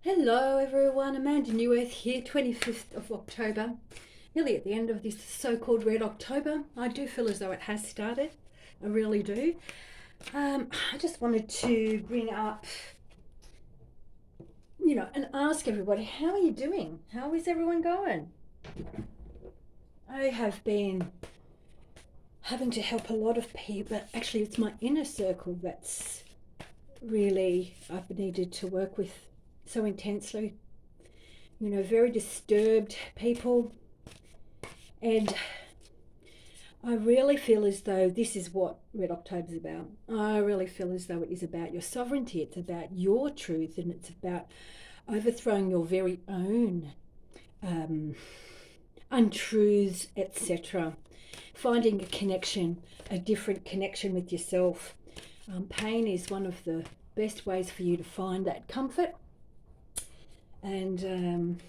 Hello everyone, Amanda New Earth here, 25th of October. Nearly at the end of this so-called Red October. I do feel as though it has started. I really do. I just wanted to bring up, and ask everybody, how are you doing? How is everyone going? I have been having to help a lot of people, but actually it's my inner circle that's really I've needed to work with so intensely. Very disturbed people. And I really feel as though this is what Red October is about. I really feel as though it is about your sovereignty, it's about your truth, and it's about overthrowing your very own um, untruths, etc. Finding a connection, a different connection with yourself. Pain is one of the best ways for you to find that comfort, and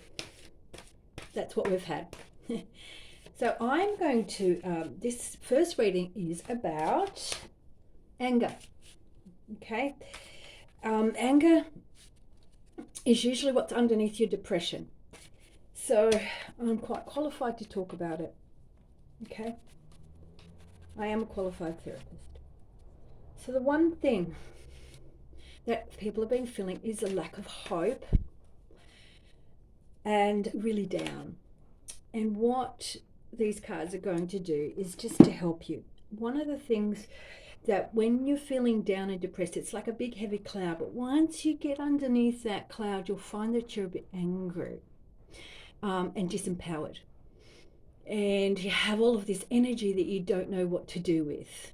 that's what we've had. So I'm going to, this first reading is about anger. Okay. Anger is usually what's underneath your depression. So I'm quite qualified to talk about it. Okay. I am a qualified therapist. So the one thing that people have been feeling is a lack of hope and really down. And what these cards are going to do is just to help you. One of the things that when you're feeling down and depressed, it's like a big heavy cloud, but once you get underneath that cloud, you'll find that you're a bit angry and disempowered. And you have all of this energy that you don't know what to do with.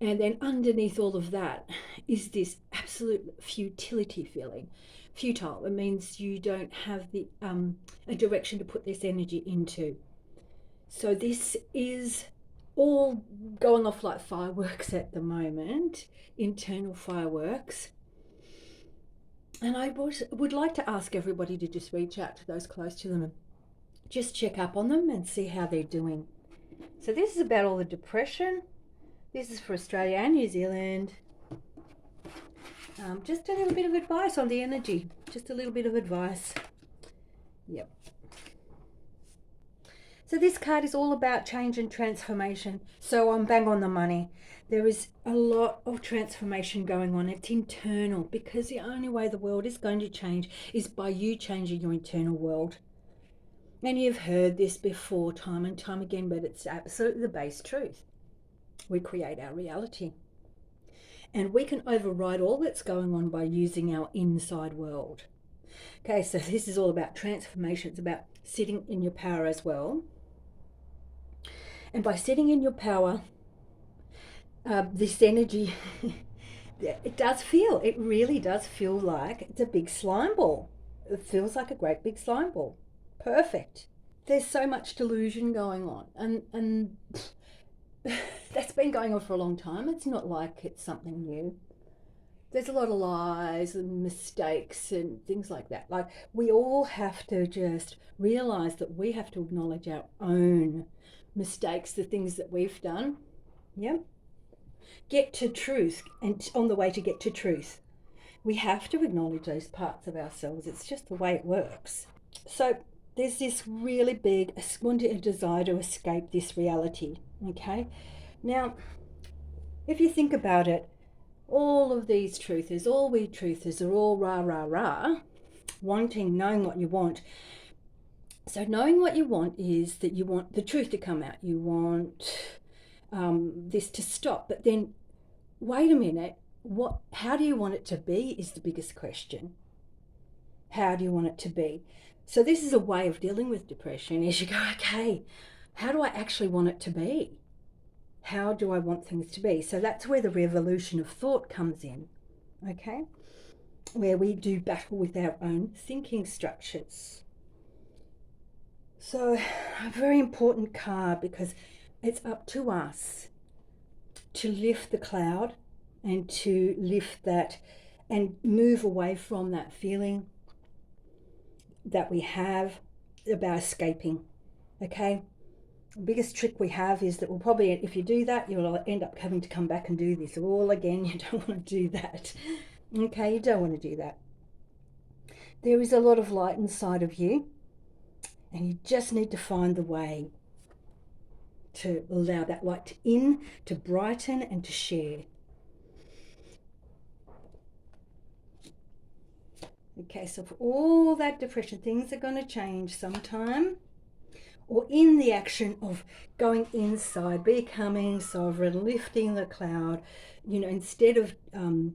And then underneath all of that is this absolute futility feeling. Futile, it means you don't have a direction to put this energy into. So this is all going off like fireworks at the moment, internal fireworks. And I would like to ask everybody to just reach out to those close to them and just check up on them and see how they're doing. So this is about all the depression. This is for Australia and New Zealand. Just a little bit of advice on the energy. Just a little bit of advice. Yep. So this card is all about change and transformation. So I'm bang on the money. There is a lot of transformation going on. It's internal, because the only way the world is going to change is by you changing your internal world. And you've heard this before time and time again, but it's absolutely the base truth. We create our reality. And we can override all that's going on by using our inside world. Okay, so this is all about transformation. It's about sitting in your power as well. And by sitting in your power, this energy, it really does feel like it's a big slime ball. It feels like a great big slime ball. Perfect. There's so much delusion going on, and that's been going on for a long time. It's not like it's something new. There's a lot of lies and mistakes and things like that. Like, we all have to just realize that we have to acknowledge our own mistakes, the things that we've done. Yeah. Get to truth, and on the way to get to truth, we have to acknowledge those parts of ourselves. It's just the way it works. So there's this really big a desire to escape this reality. Okay. Now, if you think about it, all of these truthers, all we truthers are all rah, rah, rah, knowing what you want. So knowing what you want is that you want the truth to come out. You want this to stop. But then, wait a minute, how do you want it to be is the biggest question. How do you want it to be? So this is a way of dealing with depression, is you go, okay, how do I actually want it to be? How do I want things to be? So that's where the revolution of thought comes in, okay? Where we do battle with our own thinking structures. So a very important card, because it's up to us to lift the cloud and to lift that and move away from that feeling that we have about escaping, okay? The biggest trick we have is that we'll probably, if you do that, you'll end up having to come back and do this all again. You don't want to do that. Okay, you don't want to do that. There is a lot of light inside of you, and you just need to find the way to allow that light in, to brighten and to share. Okay, so for all that depression, things are going to change sometime, or in the action of going inside, becoming sovereign, lifting the cloud, instead of, and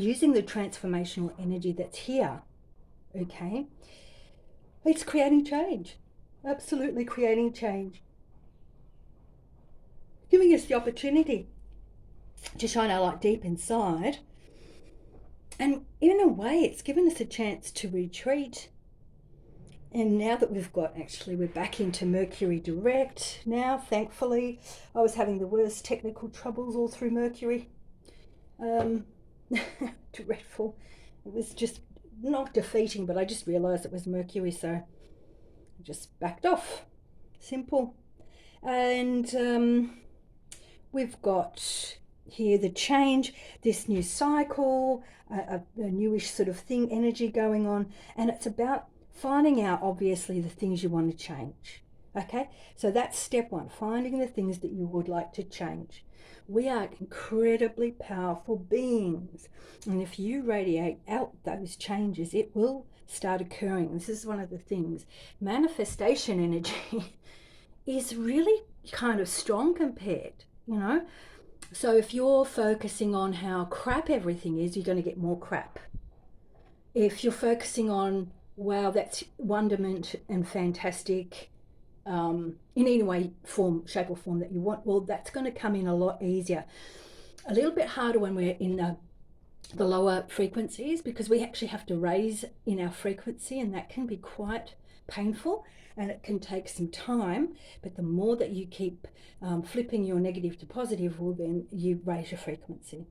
using the transformational energy that's here, okay? It's creating change, absolutely creating change. Giving us the opportunity to shine our light deep inside. And in a way, it's given us a chance to retreat. And now that we're back into Mercury direct now, thankfully. I was having the worst technical troubles all through Mercury. Dreadful. It was just not defeating, but I just realised it was Mercury, so I just backed off. Simple. And we've got here the change, this new cycle, a newish sort of thing, energy going on, and it's about finding out, obviously, the things you want to change. Okay, so that's step one, finding the things that you would like to change. We are incredibly powerful beings, and if you radiate out those changes, it will start occurring. This is one of the things. Manifestation energy is really kind of strong compared, So if you're focusing on how crap everything is, you're going to get more crap. If you're focusing on, wow, that's wonderment and fantastic, in any way, form, shape or form that you want, well, that's going to come in a lot easier. A little bit harder when we're in the lower frequencies, because we actually have to raise in our frequency, and that can be quite painful and it can take some time. But the more that you keep flipping your negative to positive, well, then you raise your frequency.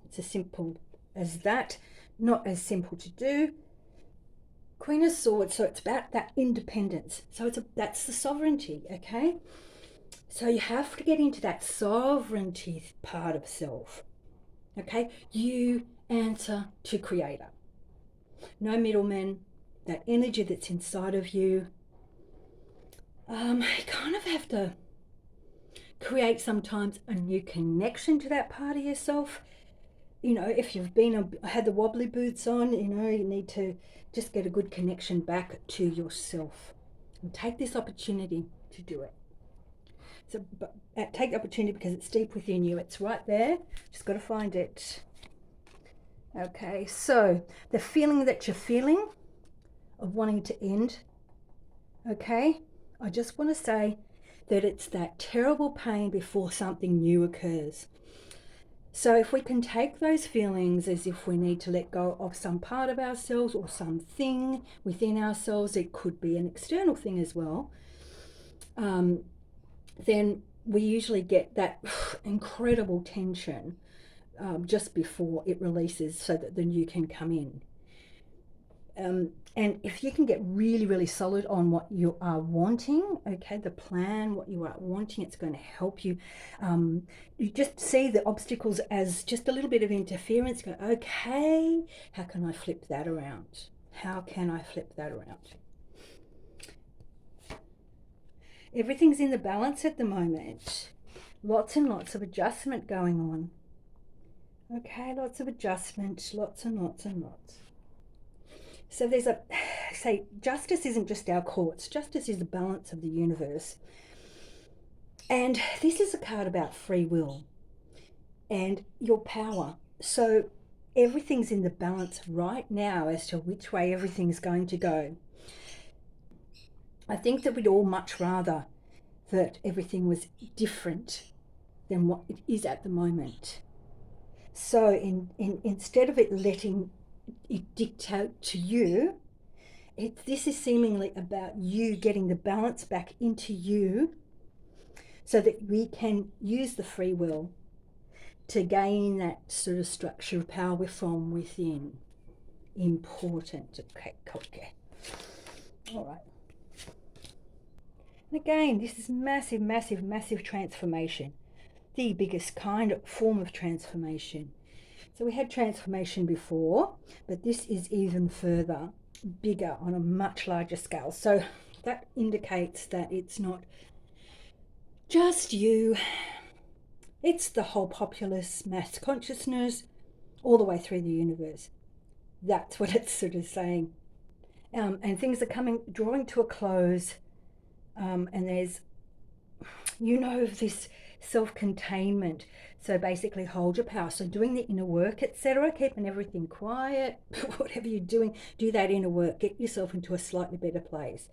It's as simple as that. Not as simple to do. Queen of Swords, so it's about that independence. So that's the sovereignty, okay? So you have to get into that sovereignty part of self, okay? You answer to Creator. No middlemen. That energy that's inside of you. You kind of have to create sometimes a new connection to that part of yourself. If you've had the wobbly boots on, you need to just get a good connection back to yourself and take this opportunity to do it. So take the opportunity because it's deep within you. It's right there. Just got to find it. Okay, so the feeling that you're feeling of wanting to end, okay, I just want to say that it's that terrible pain before something new occurs. So if we can take those feelings as if we need to let go of some part of ourselves or something within ourselves, it could be an external thing as well, then we usually get that incredible tension just before it releases so that the new can come in. And if you can get really, really solid on what you are wanting, okay, the plan, what you are wanting, it's going to help you. You just see the obstacles as just a little bit of interference. Go, okay, how can I flip that around? How can I flip that around? Everything's in the balance at the moment. Lots and lots of adjustment going on. Okay, lots of adjustment, lots and lots and lots. So there's justice isn't just our courts. Justice is the balance of the universe. And this is a card about free will and your power. So everything's in the balance right now as to which way everything's going to go. I think that we'd all much rather that everything was different than what it is at the moment. So instead of it letting it dictate to you, this is seemingly about you getting the balance back into you so that we can use the free will to gain that sort of structure of power from within. Important. Okay. All right. And again, this is massive, massive, massive transformation. The biggest form of transformation. So we had transformation before, but this is even further. bigger, on a much larger scale. So that indicates that it's not just you, it's the whole populace, mass consciousness, all the way through the universe. That's what it's sort of saying. And things are drawing to a close. And there's, this self-containment. So basically hold your power. So doing the inner work, etc., keeping everything quiet, whatever you're doing, do that inner work. Get yourself into a slightly better place.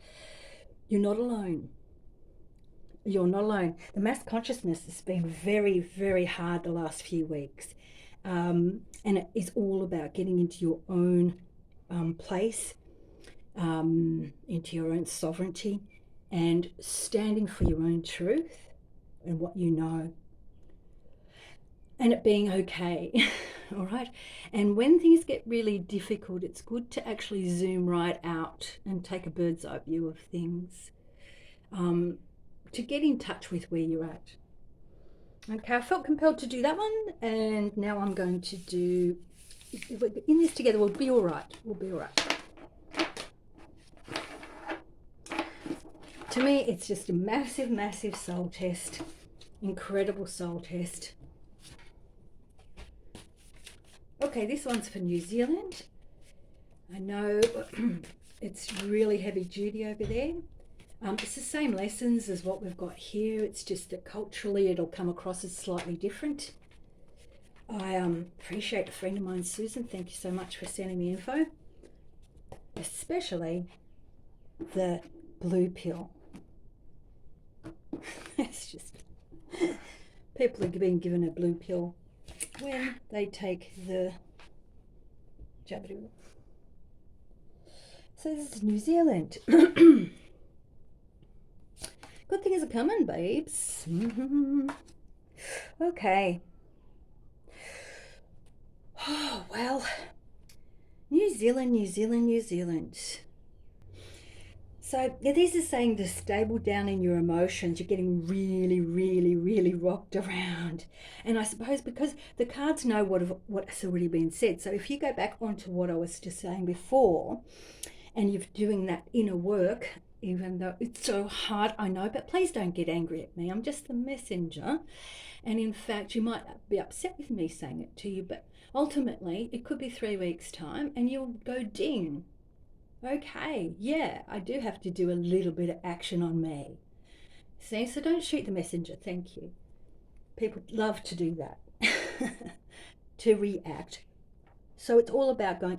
You're not alone. You're not alone. The mass consciousness has been very, very hard the last few weeks. And it is all about getting into your own place, into your own sovereignty, and standing for your own truth and what you know. And it being okay, all right? And when things get really difficult, it's good to actually zoom right out and take a bird's eye view of things, to get in touch with where you're at. Okay, I felt compelled to do that one, and now I'm going to do, in this together, we'll be all right. We'll be all right. To me, it's just a massive, massive soul test. Incredible soul test. Okay, this one's for New Zealand. I know it's really heavy duty over there. It's the same lessons as what we've got here. It's just that culturally it'll come across as slightly different. I appreciate a friend of mine, Susan. Thank you so much for sending me info. Especially the blue pill. It's just, people are being given a blue pill when they take the Jabberoo. So this is New Zealand. Good things are coming, babes. Okay. Oh, well. New Zealand. So this is saying to stable down in your emotions. You're getting really, really, really rocked around. And I suppose because the cards know what's already been said. So if you go back onto what I was just saying before, and you're doing that inner work, even though it's so hard, I know, but please don't get angry at me. I'm just the messenger. And in fact, you might be upset with me saying it to you, but ultimately it could be 3 weeks' time and you'll go ding. Okay, yeah, I do have to do a little bit of action on me. See, so don't shoot the messenger, thank you. People love to do that, to react. So it's all about going,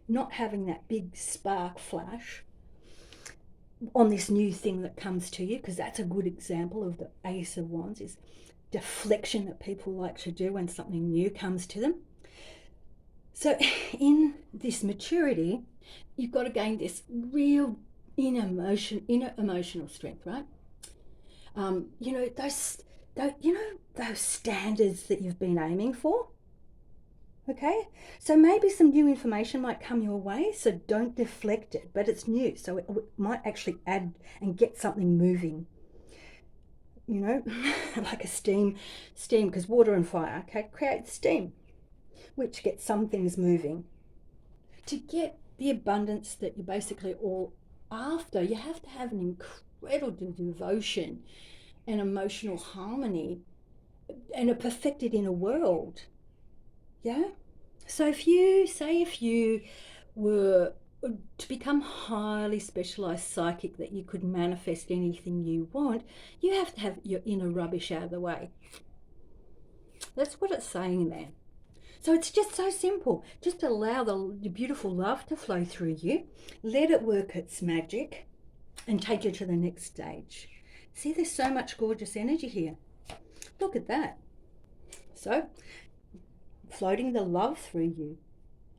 not having that big spark flash on this new thing that comes to you, because that's a good example of the Ace of Wands, is deflection that people like to do when something new comes to them. So in this maturity, you've got to gain this real inner emotional strength, right? Those standards that you've been aiming for. Okay, so maybe some new information might come your way, so don't deflect it, but it's new, so it might actually add and get something moving. Like a steam, because water and fire, okay, creates steam, which gets some things moving. To get the abundance that you're basically all after, you have to have an incredible devotion and emotional harmony and a perfected inner world. Yeah? So if you were to become highly specialized psychic, that you could manifest anything you want, you have to have your inner rubbish out of the way. That's what it's saying there. So it's just so simple. Just allow the beautiful love to flow through you. Let it work its magic and take you to the next stage. See, there's so much gorgeous energy here. Look at that. So, floating the love through you.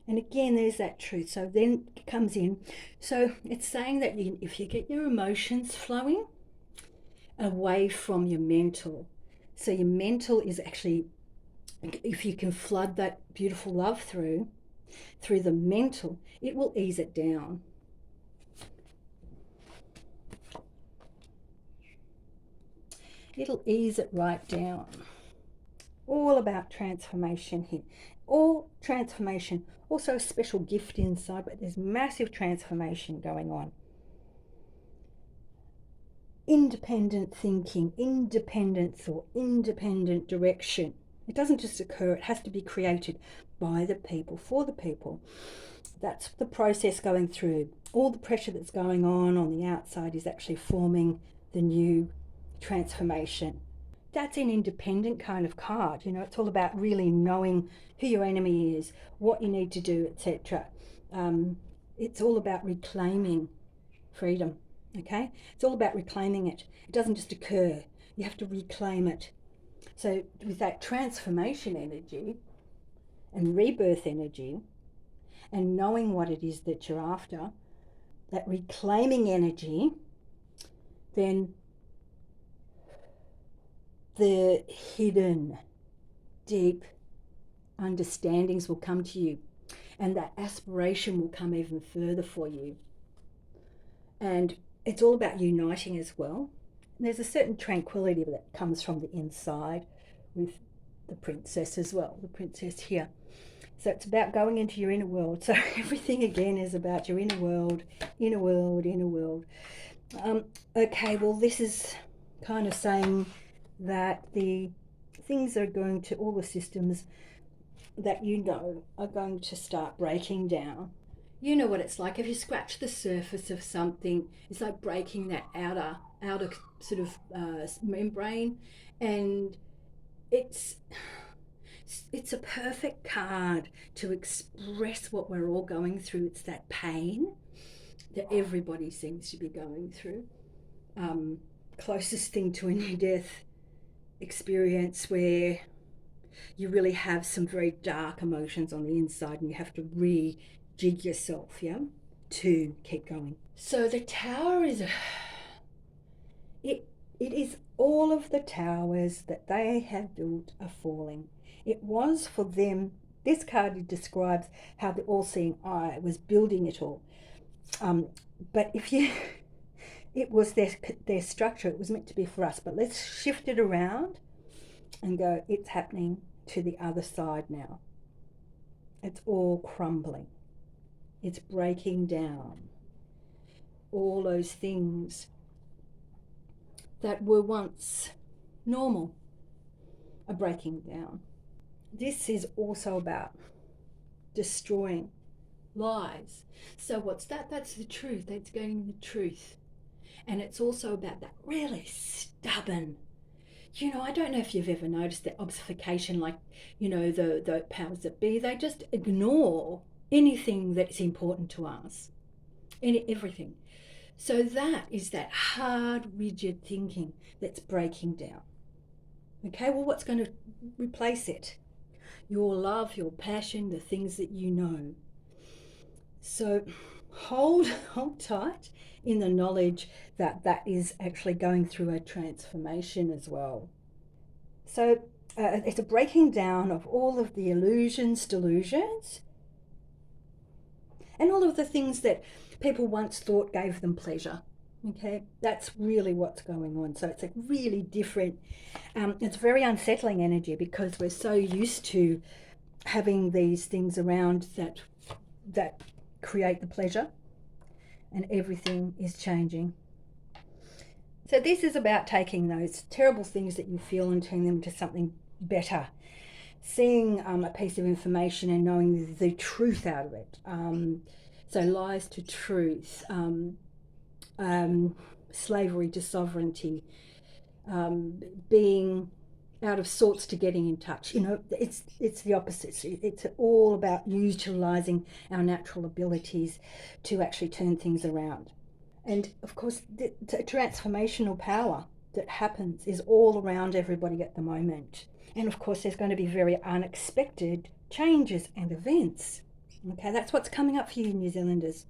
And again, there's that truth. So then it comes in. So it's saying that if you get your emotions flowing away from your mental, so your mental is actually, if you can flood that beautiful love through the mental, it will ease it down. It'll ease it right down. All about transformation here. all transformation. Also a special gift inside, but there's massive transformation going on. Independent thinking, independent thought, independent direction. It doesn't just occur, it has to be created by the people, for the people. That's the process going through. All the pressure that's going on the outside is actually forming the new transformation. That's an independent kind of card. You know, it's all about really knowing who your enemy is, what you need to do, etc. It's all about reclaiming freedom. Okay, it's all about reclaiming it. It doesn't just occur, you have to reclaim it. So with that transformation energy and rebirth energy and knowing what it is that you're after, that reclaiming energy, then the hidden deep understandings will come to you, and that aspiration will come even further for you. And it's all about uniting as well. And there's a certain tranquility that comes from the inside with the princess as well, the princess here. So it's about going into your inner world. So everything again is about your inner world, inner world, inner world. Okay, well, this is kind of saying that the things are going to, all the systems that you know are going to start breaking down. You know what it's like. If you scratch the surface of something, it's like breaking that outer sort of membrane, and it's a perfect card to express what we're all going through. It's that pain that everybody seems to be going through. Closest thing to a near-death experience where you really have some very dark emotions on the inside and you have to rejig yourself, yeah, to keep going. So the tower is it is all of the towers that they have built are falling. It was for them. This card describes how the all-seeing eye was building it all. But if you, it was their structure. It was meant to be for us. But let's shift it around and go, it's happening to the other side now. It's all crumbling. It's breaking down. All those things that were once normal are breaking down. This is also about destroying lies. So what's that? That's the truth. That's gaining the truth. And it's also about that really stubborn, you know, I don't know if you've ever noticed that obfuscation, like, you know, the powers that be, they just ignore anything that's important to us, everything. So that is that hard, rigid thinking that's breaking down. Okay, well, what's going to replace it? Your love, your passion, the things that you know. So hold tight in the knowledge that that is actually going through a transformation as well. So it's a breaking down of all of the illusions, delusions, and all of the things that people once thought gave them pleasure. Okay, that's really what's going on. So it's a really different, it's very unsettling energy because we're so used to having these things around that create the pleasure, and everything is changing. So this is about taking those terrible things that you feel and turning them into something better. Seeing a piece of information and knowing the truth out of it. So lies to truth, slavery to sovereignty, being out of sorts to getting in touch. You know, it's the opposite. It's all about utilising our natural abilities to actually turn things around. And of course, the transformational power that happens is all around everybody at the moment. And of course, there's going to be very unexpected changes and events. Okay, that's what's coming up for you, New Zealanders.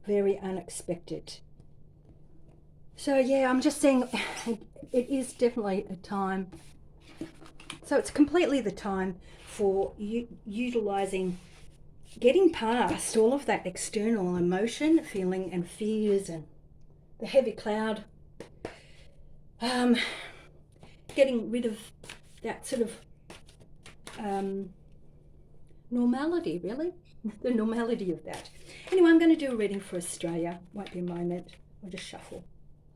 Very unexpected. So yeah, I'm just saying it is definitely a time. So it's completely the time for utilising, getting past all of that external emotion, feeling and fears and the heavy cloud. Getting rid of that sort of normality, really. The normality of that. Anyway, I'm going to do a reading for Australia. Won't be a moment. I'll just shuffle.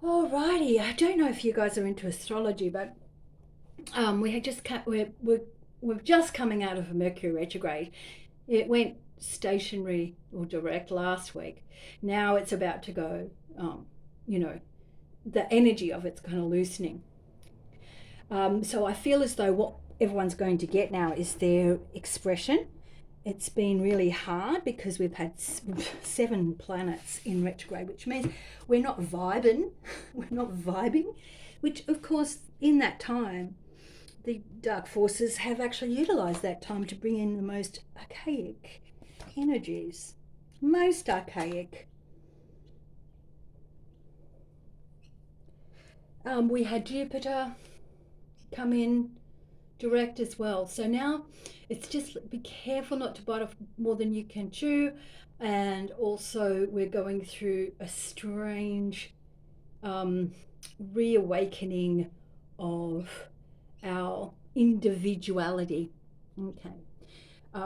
Alrighty, I don't know if you guys are into astrology, but we're just coming out of a Mercury retrograde. It went stationary or direct last week. Now it's about to go. The energy of it's kind of loosening. So I feel as though what everyone's going to get now is their expression. It's been really hard because we've had 7 planets in retrograde, which means we're not vibing. We're not vibing, which of course in that time, the dark forces have actually utilized that time to bring in the most archaic energies. Most archaic. We had Jupiter come in direct as well. So now it's just be careful not to bite off more than you can chew. And also we're going through a strange reawakening of our individuality. Okay.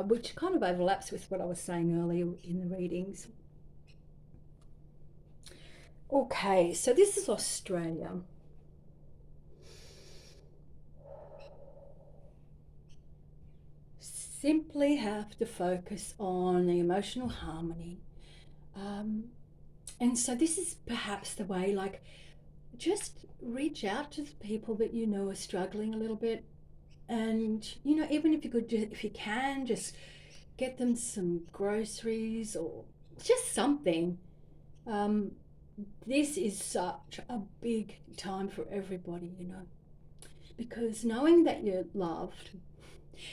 Which kind of overlaps with what I was saying earlier in the readings. Okay, so this is Australia. Simply have to focus on the emotional harmony. And so this is perhaps the way, like, just reach out to the people that you know are struggling a little bit. And, even if you could, if you can, just get them some groceries or just something. This is such a big time for everybody, because knowing that you're loved,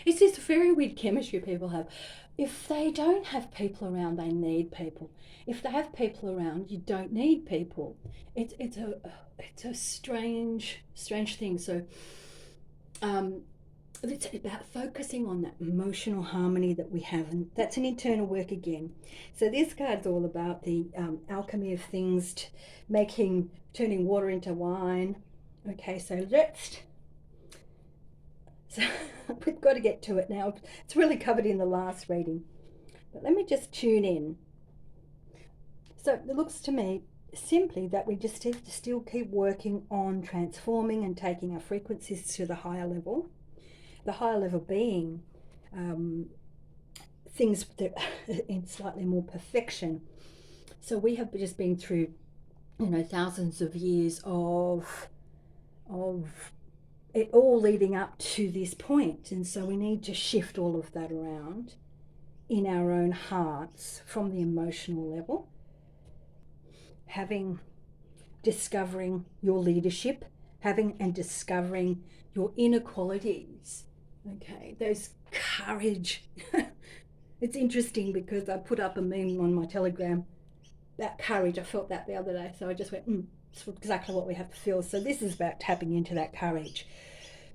it's this very weird chemistry people have. If they don't have people around, they need people. If they have people around, you don't need people. It's a strange thing. So it's about focusing on that emotional harmony that we have, and that's an internal work again. So this card's all about the alchemy of things, turning water into wine. Okay, so we've got to get to it now. It's really covered in the last reading, but let me just tune in. So it looks to me simply that we just have to still keep working on transforming and taking our frequencies to the higher level. The higher level being things that in slightly more perfection. So we have just been through, thousands of years of it all leading up to this point, and so we need to shift all of that around in our own hearts from the emotional level, discovering your leadership, and discovering your inner qualities. Okay, those courage. It's interesting because I put up a meme on my Telegram about courage. I felt that the other day, so I just went, it's exactly what we have to feel. So this is about tapping into that courage.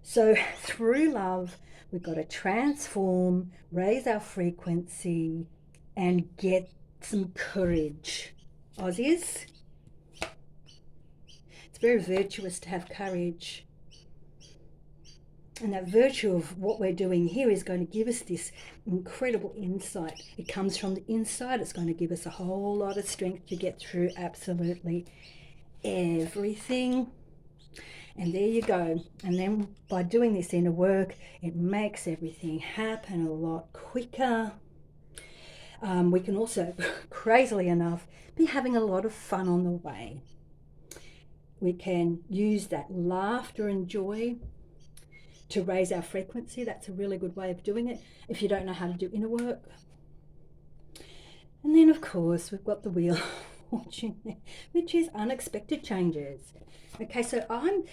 So through love, we've got to transform, raise our frequency, and get some courage. Aussies, it's very virtuous to have courage. And that virtue of what we're doing here is going to give us this incredible insight. It comes from the inside. It's going to give us a whole lot of strength to get through absolutely everything. And there you go. And then by doing this inner work, it makes everything happen a lot quicker. We can also, crazily enough, be having a lot of fun on the way. We can use that laughter and joy to raise our frequency. That's a really good way of doing it if you don't know how to do inner work. And then, of course, we've got the Wheel of Fortune, which is unexpected changes. Okay, so I'm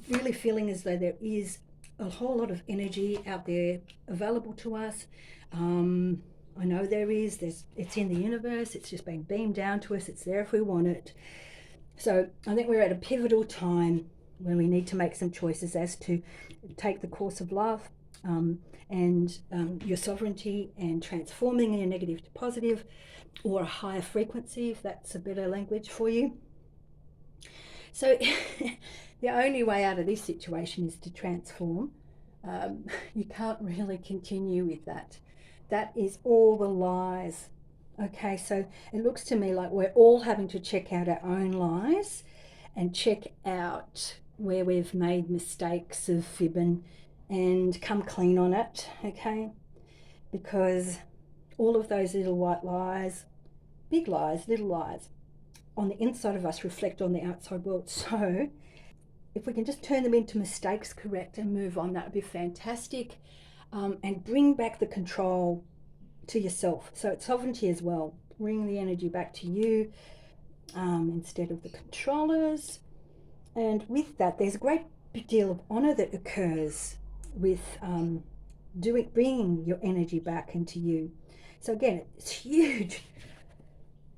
really feeling as though there is a whole lot of energy out there available to us. I know it's in the universe. It's just been beamed down to us. It's there if we want it. So I think we're at a pivotal time when we need to make some choices as to take the course of love and your sovereignty, and transforming your negative to positive, or a higher frequency, if that's a better language for you. So the only way out of this situation is to transform. You can't really continue with that That is all the lies. Okay, so it looks to me like we're all having to check out our own lies and check out where we've made mistakes of fibbing and come clean on it, okay? Because all of those little white lies, big lies, little lies, on the inside of us reflect on the outside world. So if we can just turn them into mistakes, correct, and move on, that would be fantastic. And bring back the control to yourself. So it's sovereignty as well. Bring the energy back to you instead of the controllers. And with that, there's a great big deal of honor that occurs with bringing your energy back into you. So again, it's huge.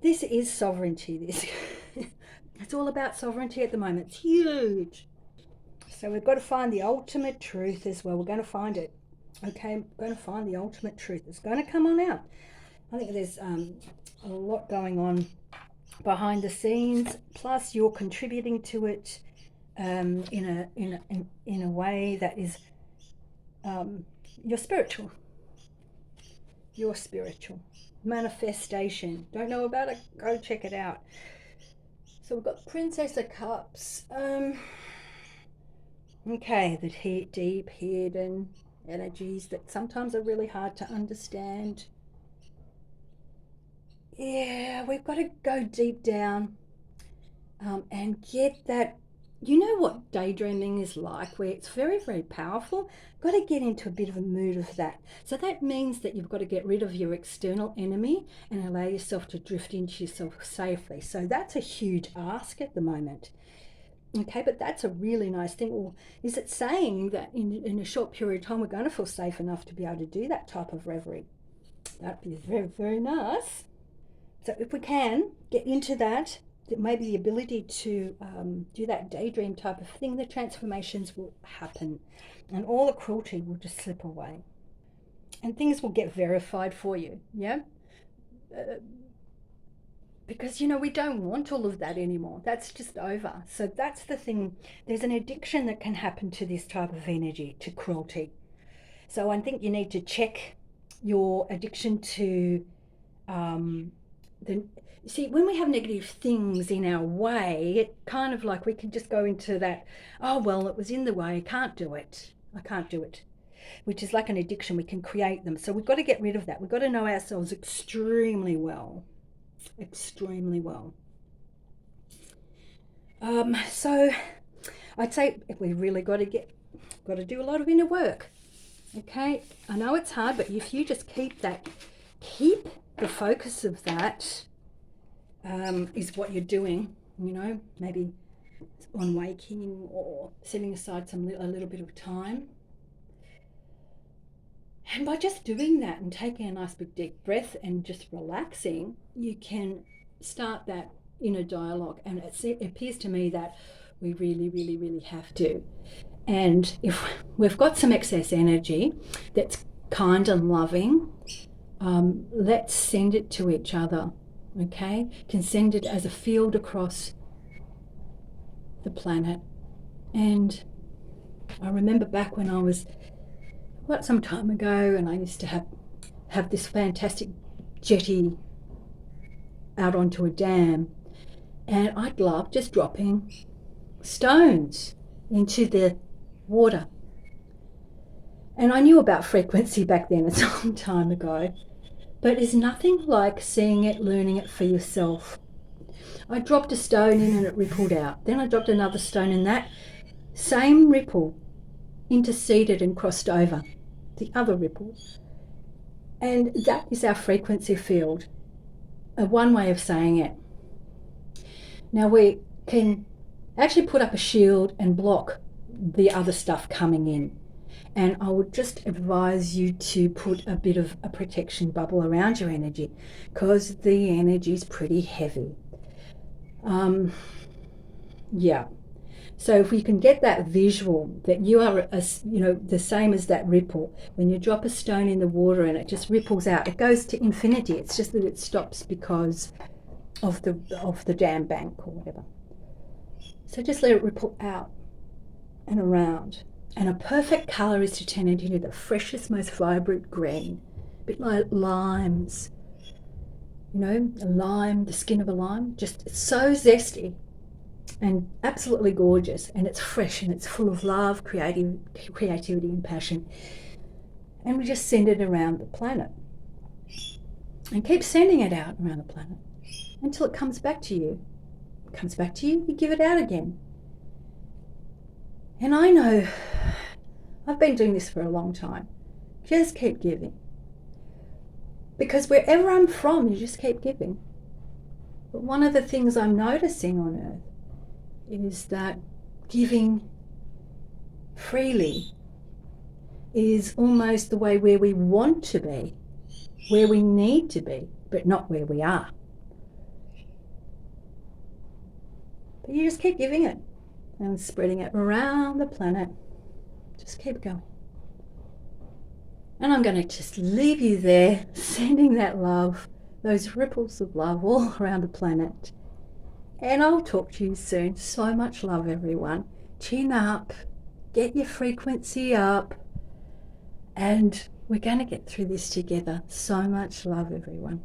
This is sovereignty. It's all about sovereignty at the moment. It's huge. So we've got to find the ultimate truth as well. We're going to find it. Okay, we're going to find the ultimate truth. It's going to come on out. I think there's a lot going on behind the scenes. Plus, you're contributing to it in a way that is you're spiritual. You're spiritual. Manifestation. Don't know about it? Go check it out. So we've got Princess of Cups. Okay, the deep hidden energies that sometimes are really hard to understand. Yeah, we've got to go deep down and get that. You know what daydreaming is like, where it's very, very powerful. Got to get into a bit of a mood of that. So that means that you've got to get rid of your external enemy and allow yourself to drift into yourself safely. So that's a huge ask at the moment. Okay, but that's a really nice thing. Or is it saying that in a short period of time we're going to feel safe enough to be able to do that type of reverie? That'd be very, very nice. So if we can get into that, maybe the ability to do that daydream type of thing, the transformations will happen and all the cruelty will just slip away and things will get verified for you. Yeah. Because, we don't want all of that anymore. That's just over. So that's the thing. There's an addiction that can happen to this type of energy, to cruelty. So I think you need to check your addiction to see, when we have negative things in our way, it kind of like we can just go into that, oh, well, it was in the way. I can't do it, which is like an addiction. We can create them. So we've got to get rid of that. We've got to know ourselves extremely well. So I'd say we really got to do a lot of inner work. Okay, I know it's hard, but if you just keep the focus of that is what you're doing, maybe on waking or setting aside a little bit of time. And by just doing that and taking a nice big deep breath and just relaxing, you can start that inner dialogue. And it appears to me that we really, really, really have to. And if we've got some excess energy that's kind and loving, let's send it to each other, okay? Can send it as a field across the planet. And I remember back when I was some time ago, and I used to have this fantastic jetty out onto a dam, and I'd love just dropping stones into the water. And I knew about frequency back then, it's a long time ago, but it's nothing like seeing it, learning it for yourself. I dropped a stone in and it rippled out. Then I dropped another stone and that same ripple interceded and crossed over the other ripple. And that is our frequency field, one way of saying it. Now we can actually put up a shield and block the other stuff coming in. And I would just advise you to put a bit of a protection bubble around your energy because the energy is pretty heavy. Yeah. So if we can get that visual that you are, the same as that ripple, when you drop a stone in the water and it just ripples out, it goes to infinity. It's just that it stops because of the dam bank or whatever. So just let it ripple out and around. And a perfect colour is to turn it into the freshest, most vibrant green. a bit like limes. You know, a lime, the skin of a lime, just it's so zesty and absolutely gorgeous, and it's fresh and it's full of love, creativity and passion. And we just send it around the planet and keep sending it out around the planet until it comes back to you. It comes back to you, you give it out again. And I know I've been doing this for a long time. Just keep giving. Because wherever I'm from, you just keep giving. But one of the things I'm noticing on Earth is that giving freely is almost the way where we want to be, where we need to be, but not where we are. But you just keep giving it and spreading it around the planet. Just keep going. And I'm going to just leave you there, sending that love, those ripples of love all around the planet. And I'll talk to you soon. So much love, everyone. Chin up, get your frequency up, and we're going to get through this together. So much love, everyone.